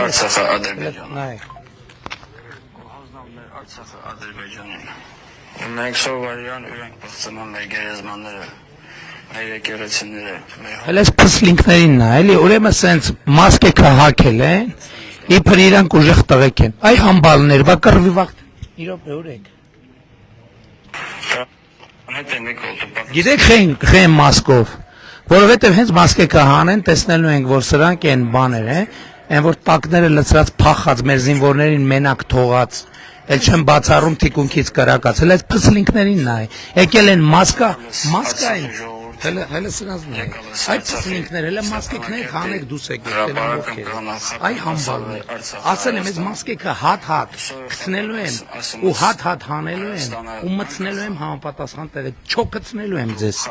Արցախը Ադրբեջանը։ Արցախը Ադրբեջանին։ Մենք սովորյան իրենք բացնում մեր գերեզմանները, մեր եկեղեցիները։ Հələ փսլինքներին նա, էլի ուրեմն սենց մասկե քահակել են, իբր իրանք ուժեղ տղեկ են։ Այ համբալներ, բա կռվի վաղ։ Իրոք ուրեք։ Գիտեք խեն մասկով, որովհետև հենց մասկե քահան են, տեսնելու ենք, որ սրանք են բաներ են, այն որ տակները լցրած փախած մեր զինվորներին մենակ թողած էլ չեմ բացառում թիկունքից կրակած, հələ այս փսլինքներին նա է, եկել են մասկա են, հələ սրանց նա է, այդ փսլինքներ, հələ մասկեքներ հանեք դուս եք, այ համբալներ, ասել եմ, այս մասկեքը հատ կցնելու եմ, ու հատ հանելու եմ, ու մցնելու եմ համապատասխան տեղը, չոքցնելու եմ ձեզ,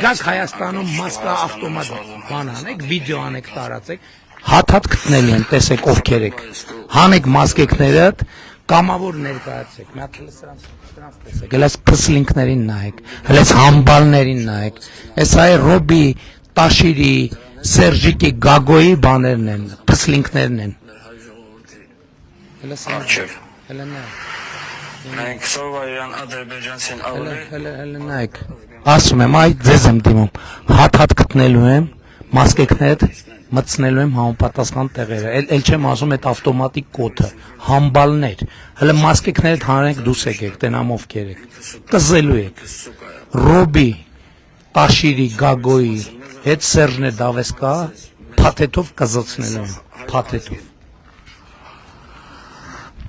գաք Հայաստանում մասկա ավտոմատ բան անեք, վիդեո անեք տարածեք, հատ գտնելի են, տեսեք ովքեր եք, հանեք մասկեքներդ, կամավոր ներկայացեք, մի հատ սրանց տեսեք, հələ այս փսլինքներին նայեք, հələ այս համբալներին նայեք, այս այ Ռոբի, Տաշիրի, Սերժիկի, Գագոյի բաներն են, փսլինքներն են, հələ նայեք, Մենք սովորյան ադրբեջանցին ավելի, հələ նայեք, ասում եմ, այ ձեզ եմ դիմում, հատ գտնելու եմ, մասկեքներդ մտցնելու եմ համապատասխան տեղերը, էլ չեմ ասում այդ ավտոմատիկ կոթը, համբալներ, հələ մասկեքներդ հանեք դուս եկեք, տենամ ովքեր եք, կզելու եք, Ռոբի, Տաշիրի, Գագոյի, հետ Սերժնե Դավեսկա, փաթեթով կզոցնելու եմ, փաթեթով։